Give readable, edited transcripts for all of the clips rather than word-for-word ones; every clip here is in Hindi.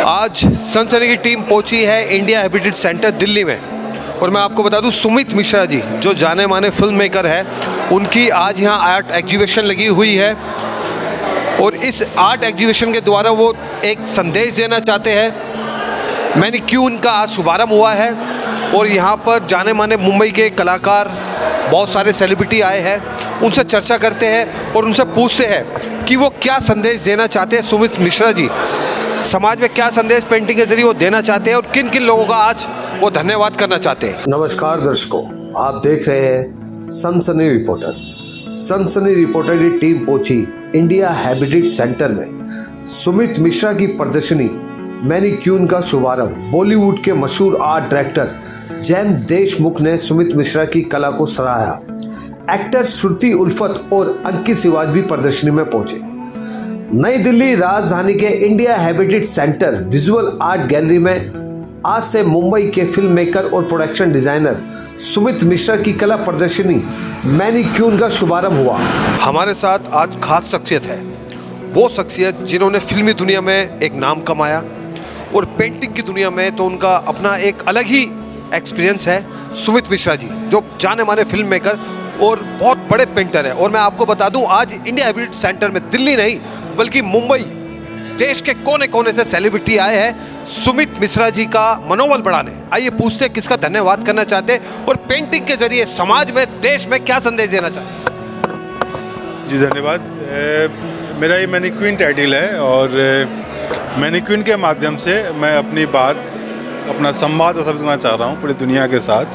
आज सनसनी की टीम पहुंची है इंडिया हैबिटेट सेंटर दिल्ली में। और मैं आपको बता दूं, सुमित मिश्रा जी जो जाने माने फिल्म मेकर है, उनकी आज यहाँ आर्ट एग्जीबिशन लगी हुई है। और इस आर्ट एग्जीबिशन के द्वारा वो एक संदेश देना चाहते हैं। मैनीक्यून का आज शुभारंभ हुआ है और यहाँ पर जाने माने मुंबई के कलाकार, बहुत सारे सेलिब्रिटी आए हैं। उनसे चर्चा करते हैं और उनसे पूछते हैं कि वो क्या संदेश देना चाहते हैं। सुमित मिश्रा जी समाज में क्या संदेश पेंटिंग के जरिए वो देना चाहते हैं और किन किन लोगों का आज वो धन्यवाद करना चाहते हैं। नमस्कार दर्शकों, आप देख रहे हैं सनसनी रिपोर्टर। सनसनी रिपोर्टर की टीम पहुंची इंडिया हैबिटेट सेंटर में। सुमित मिश्रा की प्रदर्शनी मैनीक्यून का शुभारंभ। बॉलीवुड के मशहूर आर्ट डायरेक्टर जैन देशमुख ने सुमित मिश्रा की कला को सराहा। एक्टर श्रुति उल्फत और अंकित सिवाज भी प्रदर्शनी में पहुंचे। नई दिल्ली राजधानी के India habitat centre visual art gallery में आज से मुंबई के फिल्म मेकर और प्रोडक्शन डिजाइनर सुमित मिश्रा की कला प्रदर्शनी मैनीक्यून का शुभारंभ हुआ। हमारे साथ आज खास शख्सियत है, वो शख्सियत जिन्होंने फिल्मी दुनिया में एक नाम कमाया और पेंटिंग की दुनिया में तो उनका अपना एक अलग ही एक्सपीरियंस है। सुमित मिश्रा जी जो जाने माने फिल्म मेकर और बहुत बड़े पेंटर हैं। और मैं आपको बता दूं, आज इंडिया हैबिटेट सेंटर में दिल्ली नहीं बल्कि मुंबई, देश के कोने कोने से सेलिब्रिटी आए हैं सुमित मिश्रा जी का मनोबल बढ़ाने। आइए पूछते हैं किसका धन्यवाद करना चाहते हैं और पेंटिंग के जरिए समाज में, देश में क्या संदेश देना चाहते हैं। जी धन्यवाद। मेरा ये मैनीक्यून टाइटल है और मैनीक्यून के माध्यम से मैं अपना संवाद स्थापित करना चाह रहा हूँ पूरी दुनिया के साथ।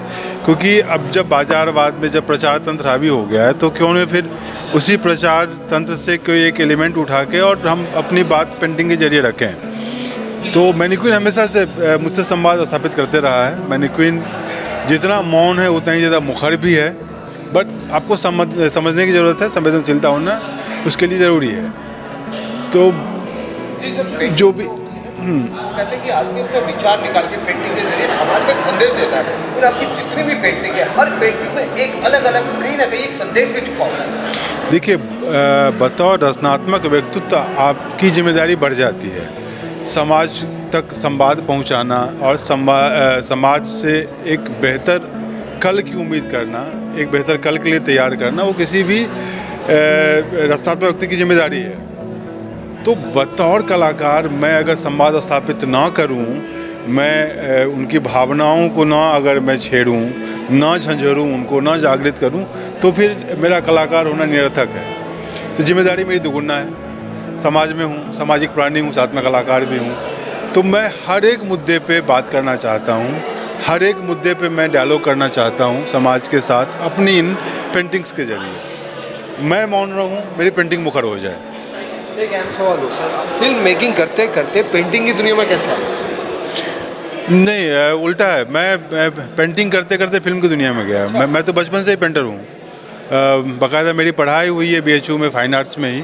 क्योंकि अब जब बाजारवाद में जब प्रचार तंत्र हावी हो गया है, तो क्यों नहीं फिर उसी प्रचार तंत्र से कोई एक एलिमेंट उठा के और हम अपनी बात पेंटिंग के जरिए रखें। तो मैनीक्यून हमेशा से मुझसे संवाद स्थापित करते रहा है। मैनीक्यून जितना मौन है उतना ही ज़्यादा मुखर भी है। बट आपको समझने की ज़रूरत है, संवेदनशीलता होना उसके लिए ज़रूरी है। तो जो भी कहते हैं कि आदमी अपने विचार निकाल के पेंटिंग के जरिए समाज में एक संदेश देता है। और आपकी जितनी भी पेंटिंग है, हर पेंटिंग में एक अलग अलग कहीं ना कहीं एक संदेश भी छुपा हुआ है। देखिए, बतौर रचनात्मक व्यक्तित्व आपकी जिम्मेदारी बढ़ जाती है। समाज तक संवाद पहुंचाना और समाज से एक बेहतर कल की उम्मीद करना, एक बेहतर कल के लिए तैयार करना, वो किसी भी रचनात्मक व्यक्ति की जिम्मेदारी है। तो बतौर कलाकार मैं अगर संवाद स्थापित ना करूं, मैं उनकी भावनाओं को ना अगर मैं छेड़ूं, ना झंझोरूं, उनको ना जागृत करूं, तो फिर मेरा कलाकार होना निरर्थक है। तो जिम्मेदारी मेरी दुगुना है। समाज में हूं, सामाजिक प्राणी हूं, साथ में कलाकार भी हूं। तो मैं हर एक मुद्दे पे बात करना चाहता हूं, हर एक मुद्दे पे मैं डायलॉग करना चाहता हूं समाज के साथ अपनी इन पेंटिंग्स के जरिए। मैं मौन रहूं, मेरी पेंटिंग मुखर हो जाए। एक अहम सवाल हो सर, फिल्म मेकिंग करते करते पेंटिंग की दुनिया में कैसे आए? नहीं, उल्टा है। मैं पेंटिंग करते करते फिल्म की दुनिया में गया। मैं तो बचपन से ही पेंटर हूँ। बाकायदा मेरी पढ़ाई हुई है BHU में, फाइन आर्ट्स में ही।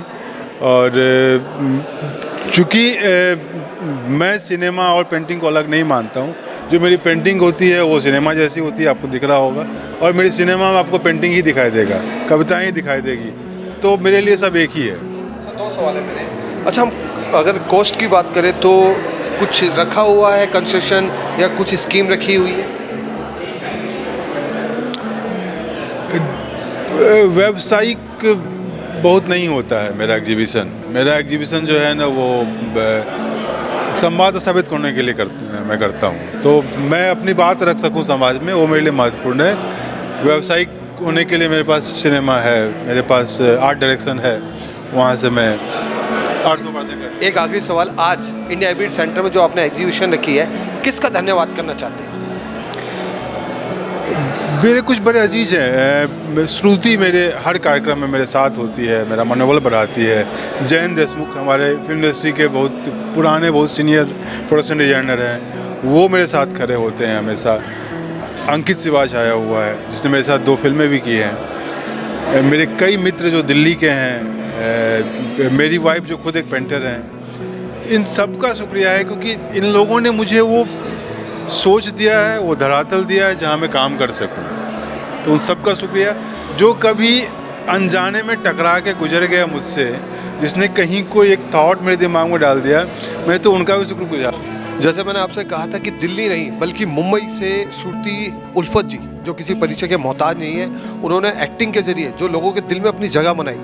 और चूँकि मैं सिनेमा और पेंटिंग को अलग नहीं मानता हूँ। जो मेरी पेंटिंग होती है वो सिनेमा जैसी होती है, आपको दिख रहा होगा। और मेरी सिनेमा में आपको पेंटिंग ही दिखाई देगा, कविताएँ ही दिखाई देगी। तो मेरे लिए सब एक ही है। दो सवाल है मेरे। अच्छा, हम अगर कॉस्ट की बात करें तो कुछ रखा हुआ है कंसेशन या कुछ स्कीम रखी हुई है? व्यावसायिक बहुत नहीं होता है मेरा एग्जीबिशन जो है ना, वो संवाद स्थापित करने के लिए मैं करता हूँ। तो मैं अपनी बात रख सकूँ समाज में, वो मेरे लिए महत्वपूर्ण है। व्यावसायिक होने के लिए मेरे पास सिनेमा है, मेरे पास आर्ट डायरेक्शन है, वहाँ से मैं एक आखिरी सवाल, आज इंडिया हैबिटेट सेंटर में जो आपने एग्जीबिशन रखी है, किसका धन्यवाद करना चाहते हैं? मेरे कुछ बड़े अजीज हैं। श्रुति मेरे हर कार्यक्रम में मेरे साथ होती है, मेरा मनोबल बढ़ाती है। जैन देशमुख हमारे फिल्म इंडस्ट्री के बहुत पुराने, बहुत सीनियर प्रोडक्शन डिजाइनर हैं, वो मेरे साथ खड़े होते हैं हमेशा। अंकित सिवाज आया हुआ है जिसने मेरे साथ 2 फिल्में भी की हैं। मेरे कई मित्र जो दिल्ली के हैं, मेरी वाइफ जो खुद एक पेंटर हैं। इन सब का शुक्रिया है क्योंकि इन लोगों ने मुझे वो सोच दिया है, वो धरातल दिया है जहाँ मैं काम कर सकूं। तो उन सब का शुक्रिया। जो कभी अनजाने में टकरा के गुजर गया मुझसे, जिसने कहीं कोई एक थॉट मेरे दिमाग में डाल दिया, मैं तो उनका भी शुक्रगुजार। जैसे मैंने आपसे कहा था कि दिल्ली नहीं बल्कि मुंबई से श्रुति उल्फत जी, जो किसी परिचय के मोहताज नहीं है, उन्होंने एक्टिंग के जरिए जो लोगों के दिल में अपनी जगह बनाई,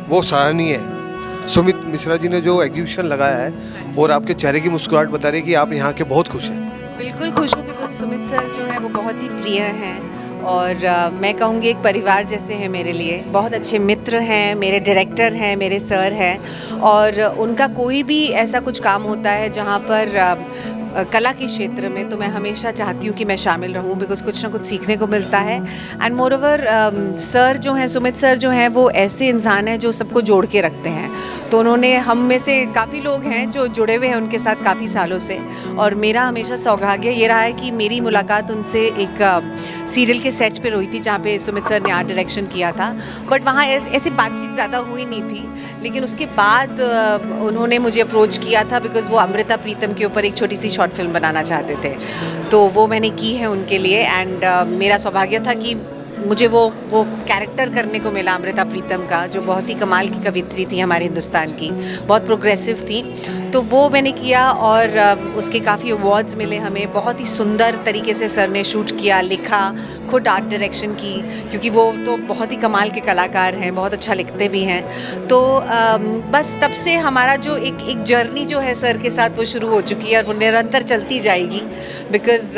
वो सराहनीय है। सुमित मिश्रा जी ने जो एग्जीबिशन लगाया है और आपके चेहरे की मुस्कुराहट बता रही है कि आप यहाँ के बहुत खुश हैं। बिल्कुल खुश हूँ, बिकॉज सुमित सर जो है वो बहुत ही प्रिय हैं और मैं कहूँगी एक परिवार जैसे हैं मेरे लिए। बहुत अच्छे मित्र हैं, मेरे डायरेक्टर हैं, मेरे सर हैं, और उनका कोई भी ऐसा कुछ काम होता है जहाँ पर कला के क्षेत्र में, तो मैं हमेशा चाहती हूँ कि मैं शामिल रहूँ, बिकॉज कुछ ना कुछ सीखने को मिलता है। एंड मोर ओवर सर जो हैं, सुमित सर जो हैं, वो ऐसे इंसान हैं जो सबको जोड़ के रखते हैं। तो उन्होंने, हम में से काफ़ी लोग हैं जो जुड़े हुए हैं उनके साथ काफ़ी सालों से, और मेरा हमेशा सौभाग्य ये रहा है कि मेरी मुलाकात उनसे एक सीरियल के सेट पे हुई थी जहाँ पे सुमित सर ने आर्ट डायरेक्शन किया था। बट वहाँ ऐसी बातचीत ज़्यादा हुई नहीं थी, लेकिन उसके बाद उन्होंने मुझे अप्रोच किया था, बिकॉज़ वो अमृता प्रीतम के ऊपर एक छोटी सी शॉर्ट फिल्म बनाना चाहते थे, तो वो मैंने की है उनके लिए। एंड मेरा सौभाग्य था कि मुझे वो कैरेक्टर करने को मिला अमृता प्रीतम का, जो बहुत ही कमाल की कवित्री थी हमारे हिंदुस्तान की, बहुत प्रोग्रेसिव थी। तो वो मैंने किया और उसके काफ़ी अवार्ड्स मिले हमें। बहुत ही सुंदर तरीके से सर ने शूट किया, लिखा, खुद आर्ट डायरेक्शन की, क्योंकि वो तो बहुत ही कमाल के कलाकार हैं, बहुत अच्छा लिखते भी हैं। तो बस तब से हमारा जो एक जर्नी जो है सर के साथ वो शुरू हो चुकी है, और वो निरंतर चलती जाएगी, बिकॉज़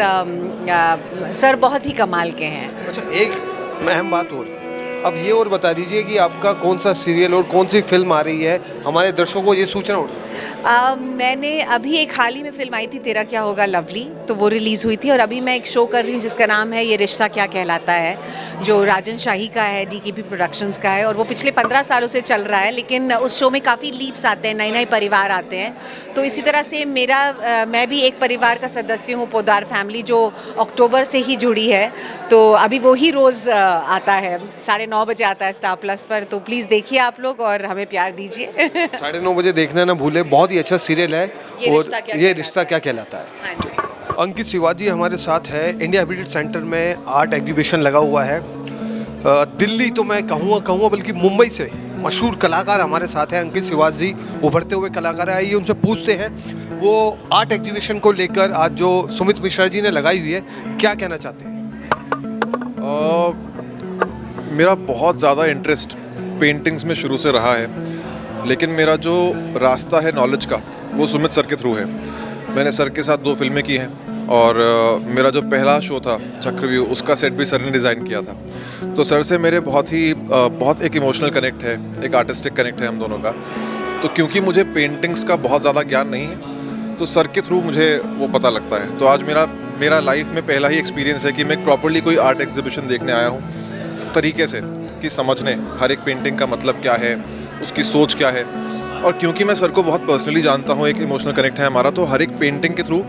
सर बहुत ही कमाल के हैं। अच्छा, एक अहम बात और, अब ये और बता दीजिए कि आपका कौन सा सीरियल और कौन सी फिल्म आ रही है, हमारे दर्शकों को ये सूचना उठ। मैंने अभी एक हाल ही में फिल्म आई थी तेरा क्या होगा लवली, तो वो रिलीज़ हुई थी, और अभी मैं एक शो कर रही हूँ जिसका नाम है ये रिश्ता क्या कहलाता है, जो राजन शाही का है, DKP प्रोडक्शंस का है, और वो पिछले 15 सालों से चल रहा है। लेकिन उस शो में काफ़ी लीप्स आते हैं, नए नए परिवार आते हैं। तो इसी तरह से मैं भी एक परिवार का सदस्य हूँ, पोद्दार फैमिली, जो अक्टूबर से ही जुड़ी है। तो अभी वो ही रोज़ आता है, 9:30 बजे आता है स्टार प्लस पर। तो प्लीज़ देखिए आप लोग और हमें प्यार दीजिए। 9:30 बजे देखना ना भूले, बहुत ही अच्छा सीरियल है। और ये रिश्ता क्या कहलाता है। हाँ जी। अंकित शिवाजी हमारे साथ है। इंडिया हैबिटेट सेंटर में आर्ट एग्जीबिशन लगा हुआ है। दिल्ली तो मैं कहूँगा बल्कि मुंबई से मशहूर कलाकार हमारे साथ हैं। अंकित शिवाजी उभरते हुए कलाकार हैं। आइए उनसे पूछते हैं वो आर्ट एग्जीबिशन को लेकर आज जो सुमित मिश्रा जी ने लगाई हुई है, क्या कहना चाहते हैं। मेरा बहुत ज़्यादा इंटरेस्ट पेंटिंग्स में शुरू से रहा है, लेकिन मेरा जो रास्ता है नॉलेज का वो सुमित सर के थ्रू है। मैंने सर के साथ 2 फिल्में की हैं, और मेरा जो पहला शो था चक्रव्यूह, उसका सेट भी सर ने डिज़ाइन किया था। तो सर से मेरे बहुत एक इमोशनल कनेक्ट है, एक आर्टिस्टिक कनेक्ट है हम दोनों का। तो क्योंकि मुझे पेंटिंग्स का बहुत ज़्यादा ज्ञान नहीं है, तो सर के थ्रू मुझे वो पता लगता है। तो आज मेरा लाइफ में पहला ही एक्सपीरियंस है कि मैं प्रॉपर्ली कोई आर्ट एग्जीबिशन देखने आया हूँ, तरीके से कि समझने हर एक पेंटिंग का मतलब क्या है, उसकी सोच क्या है। और क्योंकि मैं सर को बहुत पर्सनली जानता हूँ, एक इमोशनल कनेक्ट है हमारा, तो हर एक पेंटिंग के थ्रू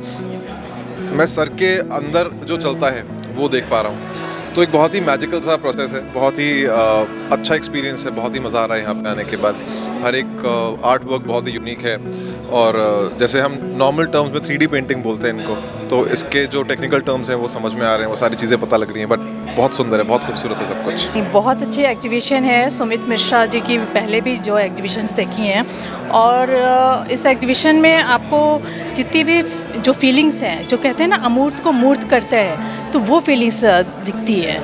मैं सर के अंदर जो चलता है वो देख पा रहा हूँ। तो एक बहुत ही मैजिकल सा प्रोसेस है, बहुत ही अच्छा एक्सपीरियंस है, बहुत ही मज़ा आ रहा है यहाँ पे आने के बाद। हर एक आर्ट वर्क बहुत ही यूनिक है, और जैसे हम नॉर्मल टर्म्स में 3D पेंटिंग बोलते हैं इनको, तो इसके जो टेक्निकल टर्म्स हैं वो समझ में आ रहे हैं, वो सारी चीज़ें पता लग रही हैं। बट बहुत सुंदर है, बहुत खूबसूरत है सब कुछ। बहुत अच्छी एग्जीबिशन है। सुमित मिश्रा जी की पहले भी जो एग्जीबिशंस देखी हैं, और इस एग्जीबिशन में आपको जितनी भी जो फीलिंग्स हैं, जो कहते हैं ना अमूर्त को मूर्त करते हैं, तो वो फीलिंग्स दिखती है।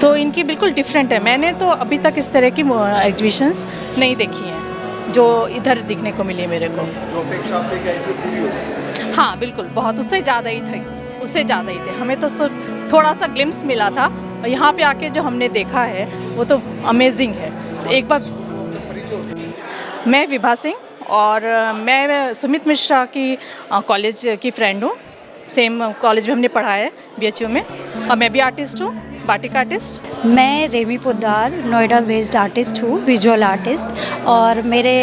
तो इनकी बिल्कुल डिफरेंट है। मैंने तो अभी तक इस तरह की एग्जीबिशंस नहीं देखी हैं जो इधर दिखने को मिली मेरे को। जो अपेक्षा आपने क्या है पूरी हो? हाँ बिल्कुल, बहुत उससे ज़्यादा ही थे। हमें तो सिर्फ थोड़ा सा ग्लिम्स मिला था, और यहाँ पे आके जो हमने देखा है वो तो अमेजिंग है। तो एक बार मैं विभा सिंह, और मैं सुमित मिश्रा की कॉलेज की फ्रेंड हूँ। सेम कॉलेज में हमने पढ़ा है, BHU में, और मैं भी आर्टिस्ट हूँ, बाटिक आर्टिस्ट। मैं रेमी पोद्दार नोएडा बेस्ड आर्टिस्ट हूँ, विजुअल आर्टिस्ट, और मेरे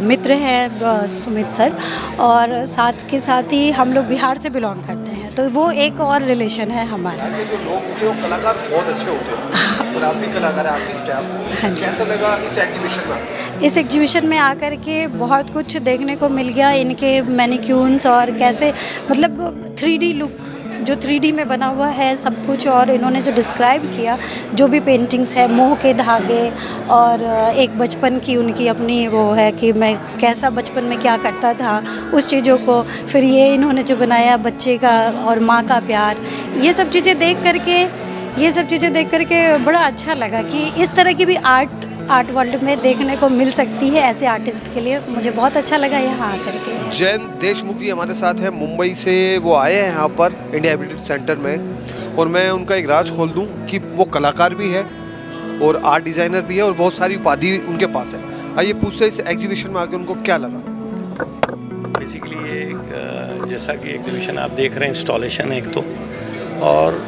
मित्र हैं सुमित सर, और साथ के साथ ही हम लोग बिहार से बिलोंग करते हैं, तो वो एक और रिलेशन है हमारा। ये जो लोग होते हैं कलाकार बहुत अच्छे होते हैं, और आप भी कलाकार आर्टिस्ट हैं आप। हाँ जी। कैसा लगा इस एग्जीबिशन में? इस एग्जीबिशन में आकर के बहुत कुछ देखने को मिल गया, इनके मैनिक्यून्स और कैसे मतलब 3D लुक जो 3D में बना हुआ है सब कुछ, और इन्होंने जो डिस्क्राइब किया जो भी पेंटिंग्स है, मोह के धागे, और एक बचपन की उनकी अपनी वो है कि मैं कैसा बचपन में क्या करता था उस चीज़ों को, फिर ये इन्होंने जो बनाया बच्चे का और माँ का प्यार, ये सब चीज़ें देख करके बड़ा अच्छा लगा कि इस तरह की भी आर्ट वर्ल्ड में देखने को मिल सकती है ऐसे आर्टिस्ट के लिए। मुझे बहुत अच्छा लगा यहाँ आकर के। जैन देशमुख जी हमारे साथ हैं, मुंबई से वो आए हैं यहाँ पर इंडिया हैबिटेट सेंटर में, और मैं उनका एक राज खोल दूँ कि वो कलाकार भी है और आर्ट डिज़ाइनर भी है और बहुत सारी उपाधि उनके पास है। आइए पूछते हैं इस एग्जीबिशन में आके उनको क्या लगा। बेसिकली ये जैसा कि एग्जीबिशन आप देख रहे हैं, इंस्टॉलेशन है एक तो, और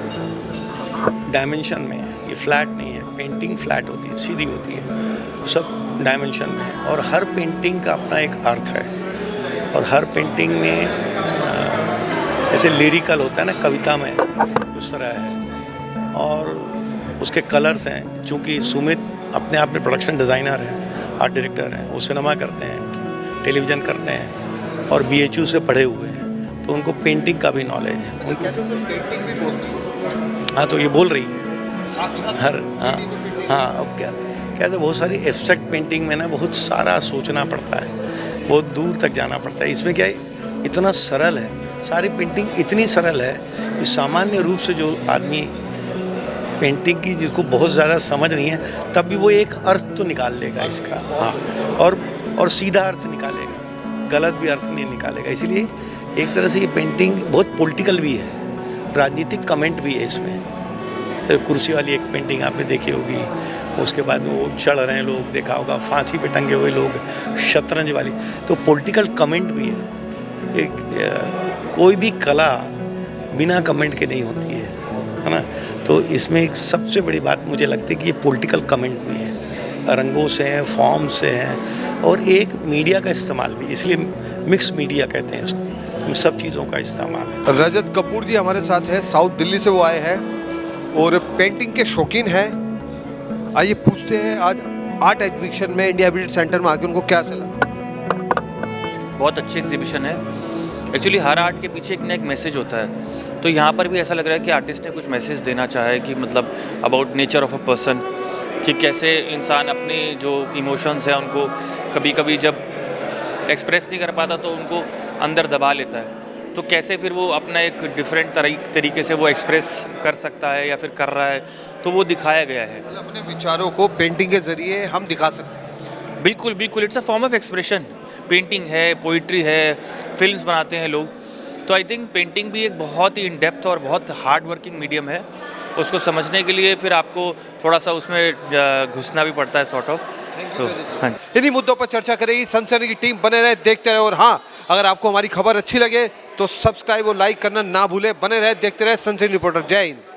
डायमेंशन में है, ये फ्लैट नहीं है। पेंटिंग फ्लैट होती है, सीधी होती है, सब डायमेंशन में है, और हर पेंटिंग का अपना एक अर्थ है, और हर पेंटिंग में जैसे लिरिकल होता है ना कविता में, उस तरह है। और उसके कलर्स हैं, चूँकि सुमित अपने आप में प्रोडक्शन डिज़ाइनर है, आर्ट डायरेक्टर हैं, वो सिनेमा करते हैं, टेलीविज़न करते हैं, और BHU से पढ़े हुए हैं, तो उनको पेंटिंग का भी नॉलेज है। उनको पेंटिंग भी बोलती है। हाँ, तो ये बोल रही हर हाँ अब क्या कहते हैं, बहुत सारी एब्स्ट्रैक्ट पेंटिंग में ना बहुत सारा सोचना पड़ता है, बहुत दूर तक जाना पड़ता है। इसमें क्या है, इतना सरल है, सारी पेंटिंग इतनी सरल है कि सामान्य रूप से जो आदमी पेंटिंग की जिसको बहुत ज़्यादा समझ नहीं है, तब भी वो एक अर्थ तो निकाल लेगा इसका। हाँ, और सीधा अर्थ निकालेगा, गलत भी अर्थ नहीं निकालेगा। इसलिए एक तरह से ये पेंटिंग बहुत पॉलिटिकल भी है, राजनीतिक कमेंट भी है इसमें। कुर्सी वाली एक पेंटिंग आपने देखी होगी, उसके बाद वो चढ़ रहे हैं लोग, देखा होगा, फांसी पे टंगे हुए लोग, शतरंज वाली, तो पॉलिटिकल कमेंट भी है। कोई भी कला बिना कमेंट के नहीं होती है ना। तो इसमें एक सबसे बड़ी बात मुझे लगती है कि ये पॉलिटिकल कमेंट भी है, रंगों से हैं, फॉर्म से हैं, और एक मीडिया का इस्तेमाल भी, इसलिए मिक्स मीडिया कहते हैं इसको, इन सब चीज़ों का इस्तेमाल है। रजत कपूर जी हमारे साथ हैं, साउथ दिल्ली से वो आए हैं और पेंटिंग के शौकीन हैं। आइए पूछते हैं आज आर्ट एग्जीबिशन में इंडिया हैबिटेट सेंटर में आके उनको क्या लगा। बहुत अच्छी एग्जीबिशन है। एक्चुअली हर आर्ट के पीछे एक ना एक मैसेज होता है, तो यहाँ पर भी ऐसा लग रहा है कि आर्टिस्ट ने कुछ मैसेज देना चाहा है कि मतलब about nature of a person, कि कैसे इंसान अपने जो इमोशंस हैं उनको कभी कभी जब एक्सप्रेस नहीं कर पाता तो उनको अंदर दबा लेता है, तो कैसे फिर वो अपना एक डिफरेंट तरीके से वो एक्सप्रेस कर सकता है या फिर कर रहा है, तो वो दिखाया गया है। मतलब अपने विचारों को पेंटिंग के जरिए हम दिखा सकते हैं। बिल्कुल बिल्कुल, it's a form of expression. Painting है, पोइट्री है, फिल्म्स बनाते हैं लोग, तो आई थिंक पेंटिंग भी एक बहुत ही इन डेप्थ और बहुत हार्ड वर्किंग मीडियम है। उसको समझने के लिए फिर आपको थोड़ा सा उसमें घुसना भी पड़ता है सॉर्ट ऑफ। तो हाँ, इन्हीं मुद्दों पर चर्चा करेगी सनसनी की टीम। बने रहे, देखते रहे, और हाँ, अगर आपको हमारी खबर अच्छी लगे तो सब्सक्राइब और लाइक करना ना भूले। बने रहे, देखते रहे सनसनी रिपोर्टर। जय हिंद।